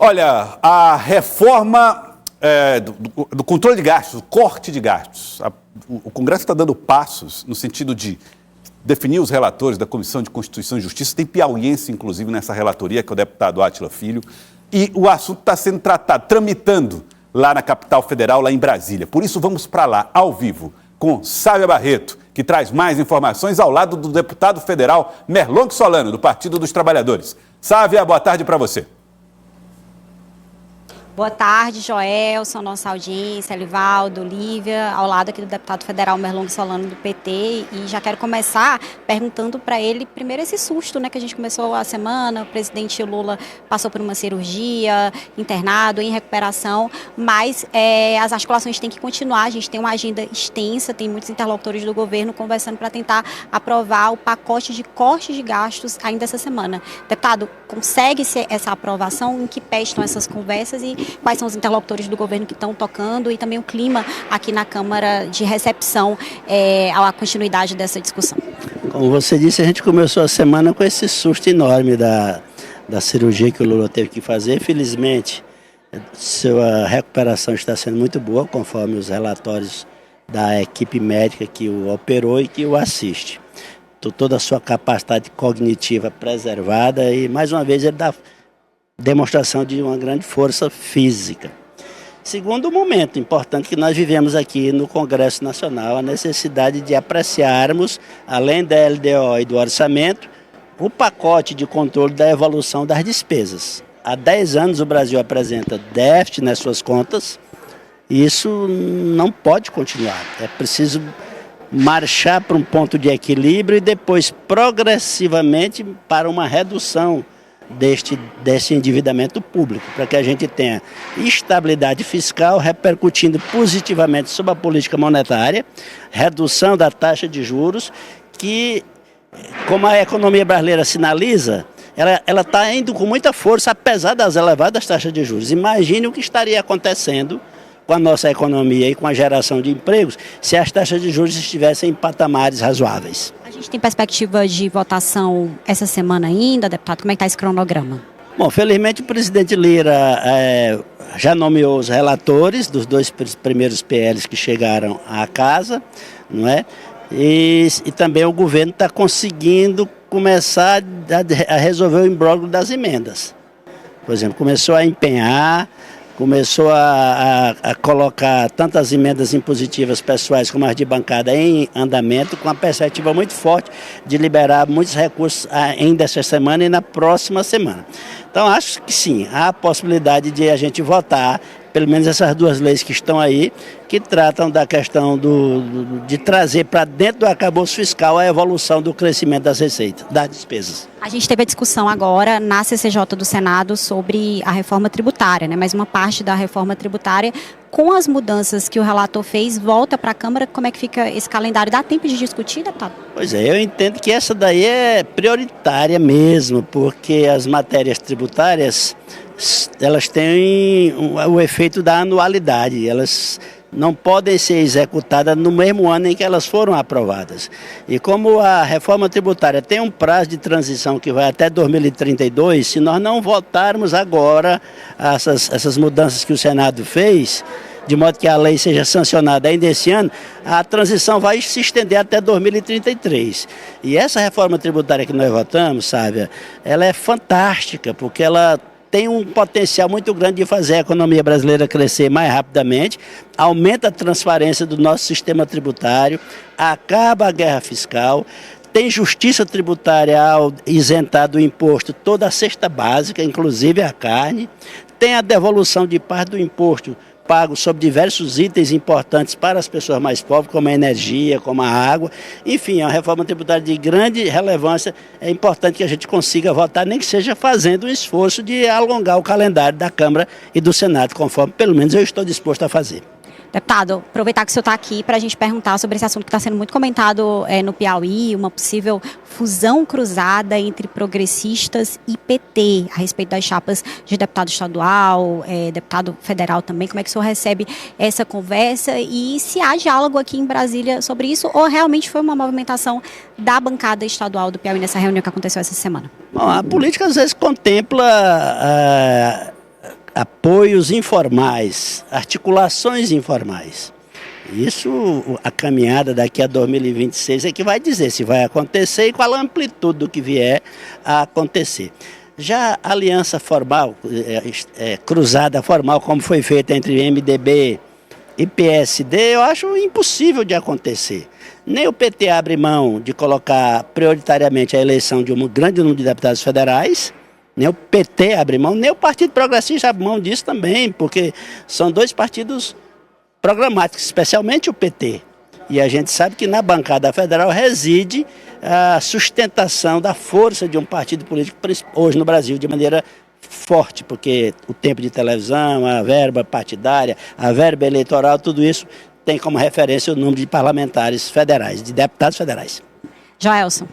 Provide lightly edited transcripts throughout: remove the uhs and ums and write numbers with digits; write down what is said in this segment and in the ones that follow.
Olha, a reforma do controle de gastos, do corte de gastos, o Congresso está dando passos no sentido de definir os relatores da Comissão de Constituição e Justiça. Tem piauiense, inclusive, nessa relatoria, que é o deputado Átila Filho. E o assunto está sendo tratado, tramitando lá na capital federal, lá em Brasília. Por isso, vamos para lá, ao vivo, com Sávia Barreto, que traz mais informações ao lado do deputado federal Merlong Solano, do Partido dos Trabalhadores. Sávia, boa tarde para você. Boa tarde, Joelson, nossa audiência, Elivaldo, Lívia, ao lado aqui do deputado federal Merlong Solano do PT. E já quero começar perguntando para ele, primeiro, esse susto, né, que a gente começou a semana. O presidente Lula passou por uma cirurgia, internado, em recuperação, mas as articulações têm que continuar. A gente tem uma agenda extensa, tem muitos interlocutores do governo conversando para tentar aprovar o pacote de cortes de gastos ainda essa semana. Deputado, consegue-se essa aprovação? Em que pé estão essas conversas e quais são os interlocutores do governo que estão tocando e também o clima aqui na Câmara de recepção à continuidade dessa discussão? Como você disse, a gente começou a semana com esse susto enorme da cirurgia que o Lula teve que fazer. Felizmente, sua recuperação está sendo muito boa, conforme os relatórios da equipe médica que o operou e que o assiste. Toda a sua capacidade cognitiva preservada e, mais uma vez, ele dá demonstração de uma grande força física. Segundo momento importante que nós vivemos aqui no Congresso Nacional, a necessidade de apreciarmos, além da LDO e do orçamento, o pacote de controle da evolução das despesas. Há 10 anos o Brasil apresenta déficit nas suas contas e isso não pode continuar. É preciso marchar para um ponto de equilíbrio e depois progressivamente para uma redução desse endividamento público, para que a gente tenha estabilidade fiscal repercutindo positivamente sobre a política monetária, redução da taxa de juros, que, como a economia brasileira sinaliza, ela está indo com muita força, apesar das elevadas taxas de juros. Imagine o que estaria acontecendo com a nossa economia e com a geração de empregos se as taxas de juros estivessem em patamares razoáveis. A gente tem perspectiva de votação essa semana ainda, deputado? Como é que está esse cronograma? Bom, felizmente o presidente Lira já nomeou os relatores dos 2 primeiros PLs que chegaram à casa, não é? E também o governo está conseguindo começar a resolver o imbróglio das emendas. Por exemplo, começou a empenhar, começou a colocar tantas emendas impositivas pessoais como as de bancada em andamento, com a perspectiva muito forte de liberar muitos recursos ainda essa semana e na próxima semana. Então, acho que sim, há a possibilidade de a gente votar, pelo menos essas 2 leis que estão aí, que tratam da questão de trazer para dentro do arcabouço fiscal a evolução do crescimento das receitas, das despesas. A gente teve a discussão agora na CCJ do Senado sobre a reforma tributária, né? Mas uma parte da reforma tributária, com as mudanças que o relator fez, volta para a Câmara. Como é que fica esse calendário? Dá tempo de discutir, deputado? Pois é, eu entendo que essa daí é prioritária mesmo, porque as matérias tributárias, elas têm o efeito da anualidade, elas não podem ser executadas no mesmo ano em que elas foram aprovadas. E como a reforma tributária tem um prazo de transição que vai até 2032, se nós não votarmos agora essas mudanças que o Senado fez, de modo que a lei seja sancionada ainda esse ano, a transição vai se estender até 2033. E essa reforma tributária que nós votamos, Sávia, ela é fantástica, porque ela tem um potencial muito grande de fazer a economia brasileira crescer mais rapidamente, aumenta a transparência do nosso sistema tributário, acaba a guerra fiscal, tem justiça tributária ao isentar do imposto toda a cesta básica, inclusive a carne, tem a devolução de parte do imposto pago sobre diversos itens importantes para as pessoas mais pobres, como a energia, como a água. Enfim, é uma reforma tributária de grande relevância. É importante que a gente consiga votar, nem que seja fazendo um esforço de alongar o calendário da Câmara e do Senado, conforme pelo menos eu estou disposto a fazer. Deputado, aproveitar que o senhor está aqui para a gente perguntar sobre esse assunto que está sendo muito comentado no Piauí, uma possível fusão cruzada entre progressistas e PT, a respeito das chapas de deputado estadual, deputado federal também. Como é que o senhor recebe essa conversa e se há diálogo aqui em Brasília sobre isso ou realmente foi uma movimentação da bancada estadual do Piauí nessa reunião que aconteceu essa semana? Bom, a política às vezes contempla apoios informais, articulações informais. Isso, a caminhada daqui a 2026 é que vai dizer se vai acontecer e qual a amplitude do que vier a acontecer. Já a aliança formal, cruzada formal, como foi feita entre MDB e PSD, eu acho impossível de acontecer. Nem o PT abre mão de colocar prioritariamente a eleição de um grande número de deputados federais, nem o PT abre mão, nem o Partido Progressista abre mão disso também, porque são dois partidos programáticos, especialmente o PT. E a gente sabe que na bancada federal reside a sustentação da força de um partido político hoje no Brasil de maneira forte, porque o tempo de televisão, a verba partidária, a verba eleitoral, tudo isso tem como referência o número de parlamentares federais, de deputados federais. Joelson.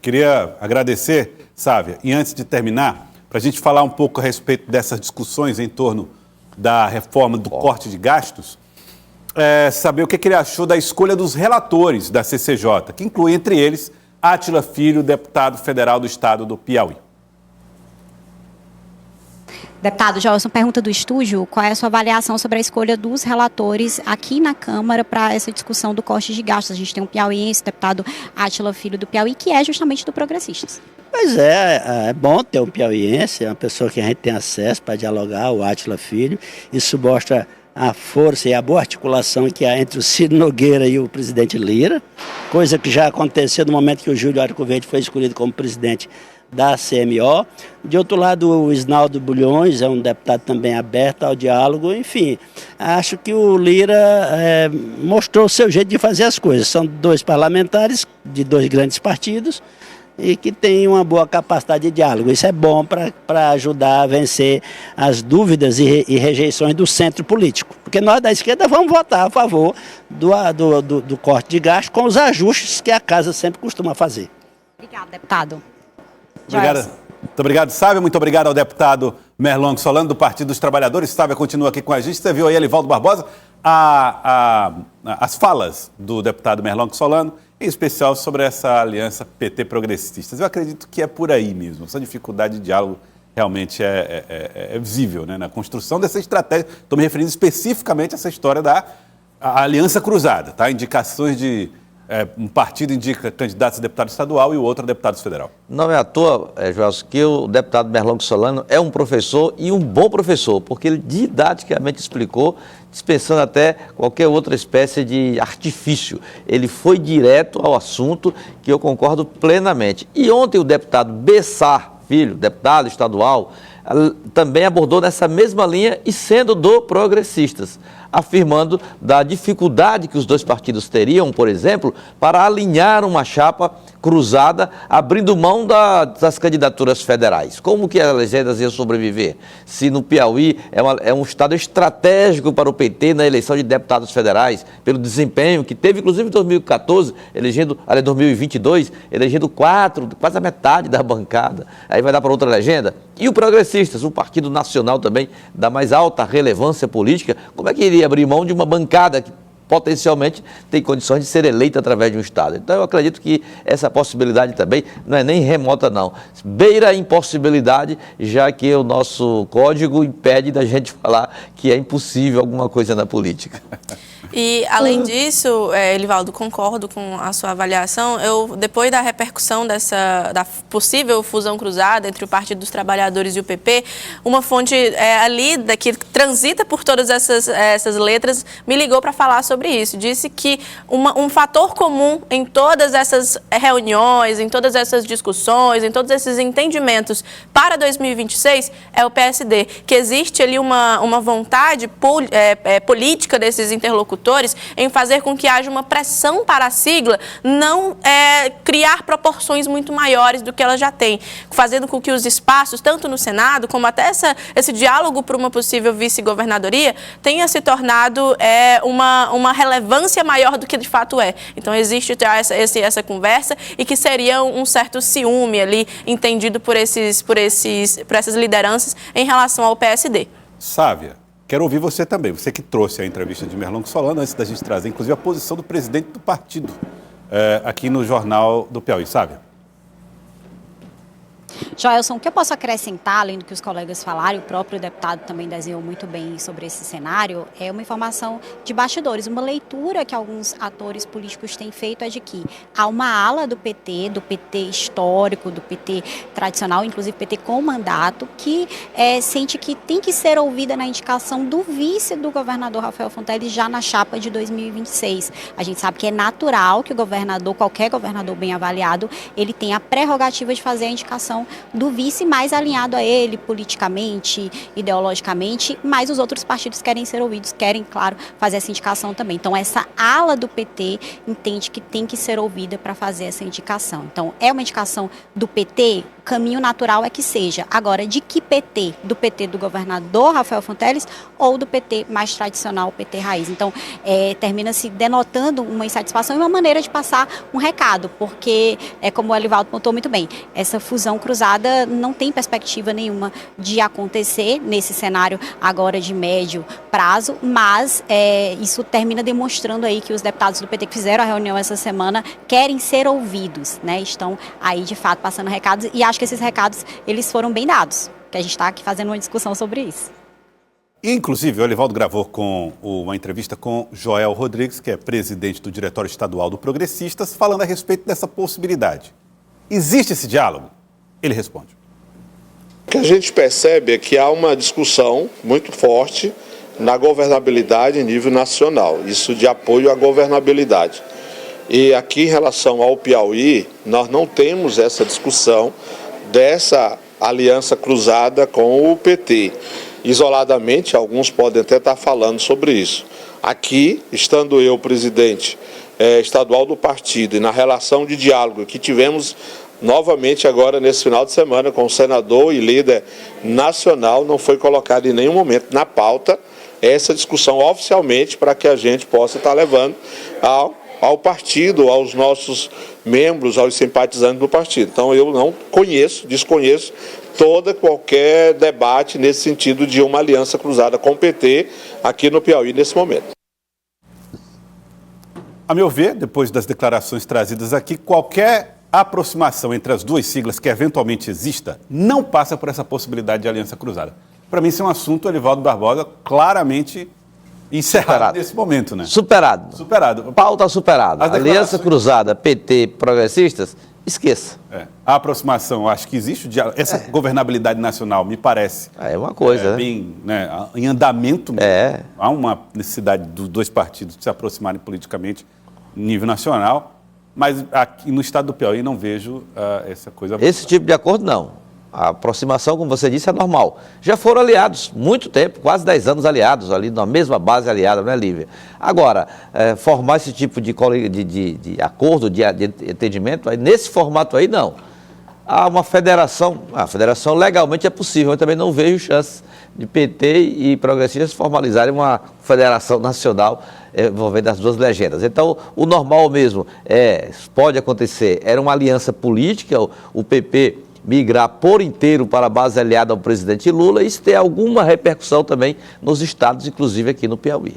Queria agradecer, Sávia, e antes de terminar, para a gente falar um pouco a respeito dessas discussões em torno da reforma do corte de gastos, saber o que ele achou da escolha dos relatores da CCJ, que inclui entre eles Átila Filho, deputado federal do estado do Piauí. Deputado Joelson, pergunta do estúdio, qual é a sua avaliação sobre a escolha dos relatores aqui na Câmara para essa discussão do corte de gastos? A gente tem um piauiense, deputado Átila Filho do Piauí, que é justamente do Progressistas. Pois é bom ter um piauiense, é uma pessoa que a gente tem acesso para dialogar, o Átila Filho. Isso mostra a força e a boa articulação que há entre o Ciro Nogueira e o presidente Lira, coisa que já aconteceu no momento que o Júlio Arco Verde foi escolhido como presidente da CMO. De outro lado, o Isnaldo Bulhões é um deputado também aberto ao diálogo. Enfim, acho que o Lira mostrou o seu jeito de fazer as coisas. São dois parlamentares de dois grandes partidos e que têm uma boa capacidade de diálogo. Isso é bom para ajudar a vencer as dúvidas e rejeições do centro político. Porque nós da esquerda vamos votar a favor do corte de gasto com os ajustes que a casa sempre costuma fazer. Obrigado, deputado. Muito obrigado, Sávia. Muito obrigado ao deputado Merlong Solano, do Partido dos Trabalhadores. Sávia continua aqui com a gente. Você viu aí, Elivaldo Barbosa, as falas do deputado Merlong Solano, em especial sobre essa aliança PT-progressistas. Eu acredito que é por aí mesmo. Essa dificuldade de diálogo realmente é visível, né, na construção dessa estratégia. Estou me referindo especificamente a essa história da aliança cruzada, tá? Indicações de... um partido indica candidatos a deputado estadual e o outro a deputado federal. Não é à toa, Joelson, que o deputado Merlong Solano é um professor e um bom professor, porque ele didaticamente explicou, dispensando até qualquer outra espécie de artifício. Ele foi direto ao assunto, que eu concordo plenamente. E ontem o deputado Bessar Filho, deputado estadual, também abordou nessa mesma linha e sendo do Progressistas, afirmando da dificuldade que os dois partidos teriam, por exemplo, para alinhar uma chapa cruzada, abrindo mão das candidaturas federais. Como que as legendas iam sobreviver? Se no Piauí é um estado estratégico para o PT na eleição de deputados federais, pelo desempenho que teve, inclusive em 2014, 2022, elegendo quase a metade da bancada. Aí vai dar para outra legenda. E o Progressistas, um partido nacional também da mais alta relevância política, como é que iria abrir mão de uma bancada que potencialmente tem condições de ser eleita através de um estado? Então eu acredito que essa possibilidade também não é nem remota não, beira a impossibilidade, já que o nosso código impede da gente falar que é impossível alguma coisa na política. E, além disso, Elivaldo, concordo com a sua avaliação. Depois da repercussão da possível fusão cruzada entre o Partido dos Trabalhadores e o PP, uma fonte ali que transita por todas essas letras me ligou para falar sobre isso. Disse que um fator comum em todas essas reuniões, em todas essas discussões, em todos esses entendimentos para 2026 é o PSD, que existe ali uma vontade política desses interlocutores em fazer com que haja uma pressão para a sigla não criar proporções muito maiores do que ela já tem, fazendo com que os espaços, tanto no Senado, como até esse diálogo para uma possível vice-governadoria, tenha se tornado uma relevância maior do que de fato é. Então existe essa conversa e que seria um certo ciúme ali, entendido por essas lideranças em relação ao PSD. Sávia, quero ouvir você também, você que trouxe a entrevista de Merlong Solano, antes da gente trazer, inclusive, a posição do presidente do partido aqui no Jornal do Piauí. Sávia. Joelson, o que eu posso acrescentar, além do que os colegas falaram, o próprio deputado também desenhou muito bem sobre esse cenário, é uma informação de bastidores. Uma leitura que alguns atores políticos têm feito é de que há uma ala do PT histórico, do PT tradicional, inclusive PT com mandato, que sente que tem que ser ouvida na indicação do vice do governador Rafael Fonteles já na chapa de 2026. A gente sabe que é natural que o governador, qualquer governador bem avaliado, ele tem a prerrogativa de fazer a indicação do vice mais alinhado a ele politicamente, ideologicamente, mas os outros partidos querem ser ouvidos, querem, claro, fazer essa indicação também. Então, essa ala do PT entende que tem que ser ouvida para fazer essa indicação. Então, é uma indicação do PT, o caminho natural é que seja. Agora, de que PT? Do PT do governador Rafael Fonteles ou do PT mais tradicional, PT raiz? Então, termina se denotando uma insatisfação e uma maneira de passar um recado, porque, como o Elivaldo pontuou muito bem, essa fusão cruzada não tem perspectiva nenhuma de acontecer nesse cenário agora de médio prazo, mas isso termina demonstrando aí que os deputados do PT que fizeram a reunião essa semana querem ser ouvidos, né? Estão aí de fato passando recados e acho que esses recados eles foram bem dados, que a gente está aqui fazendo uma discussão sobre isso. Inclusive, o Elivaldo gravou uma entrevista com Joel Rodrigues, que é presidente do Diretório Estadual do Progressistas, falando a respeito dessa possibilidade. Existe esse diálogo? Ele responde. O que a gente percebe é que há uma discussão muito forte na governabilidade em nível nacional, isso de apoio à governabilidade. E aqui, em relação ao Piauí, nós não temos essa discussão dessa aliança cruzada com o PT. Isoladamente, alguns podem até estar falando sobre isso. Aqui, estando eu presidente estadual do partido e na relação de diálogo que tivemos novamente agora nesse final de semana com o senador e líder nacional, não foi colocado em nenhum momento na pauta essa discussão oficialmente para que a gente possa estar levando ao partido, aos nossos membros, aos simpatizantes do partido. Então eu não desconheço qualquer debate nesse sentido de uma aliança cruzada com o PT aqui no Piauí nesse momento. A meu ver, depois das declarações trazidas aqui, qualquer aproximação entre as duas siglas que eventualmente exista não passa por essa possibilidade de aliança cruzada. Para mim, isso é um assunto, Elivaldo Barbosa, claramente encerrado nesse momento, né? Superado. Pauta superada. Aliança cruzada, PT, progressistas, esqueça. A aproximação, acho que existe, essa governabilidade nacional, me parece. É uma coisa, bem, né, em andamento mesmo. Há uma necessidade dos dois partidos de se aproximarem politicamente em nível nacional, mas aqui no estado do Piauí não vejo essa coisa. Esse tipo de acordo, não. A aproximação, como você disse, é normal. Já foram aliados, muito tempo, quase 10 anos aliados, ali na mesma base aliada, né, Lívia? Agora, formar esse tipo de acordo, de entendimento, nesse formato aí, não. Há uma federação, a federação legalmente é possível, eu também não vejo chance de PT e progressistas formalizarem uma federação nacional envolvendo as duas legendas. Então, o normal mesmo pode acontecer, era uma aliança política, o PP migrar por inteiro para a base aliada ao presidente Lula e isso ter alguma repercussão também nos estados, inclusive aqui no Piauí.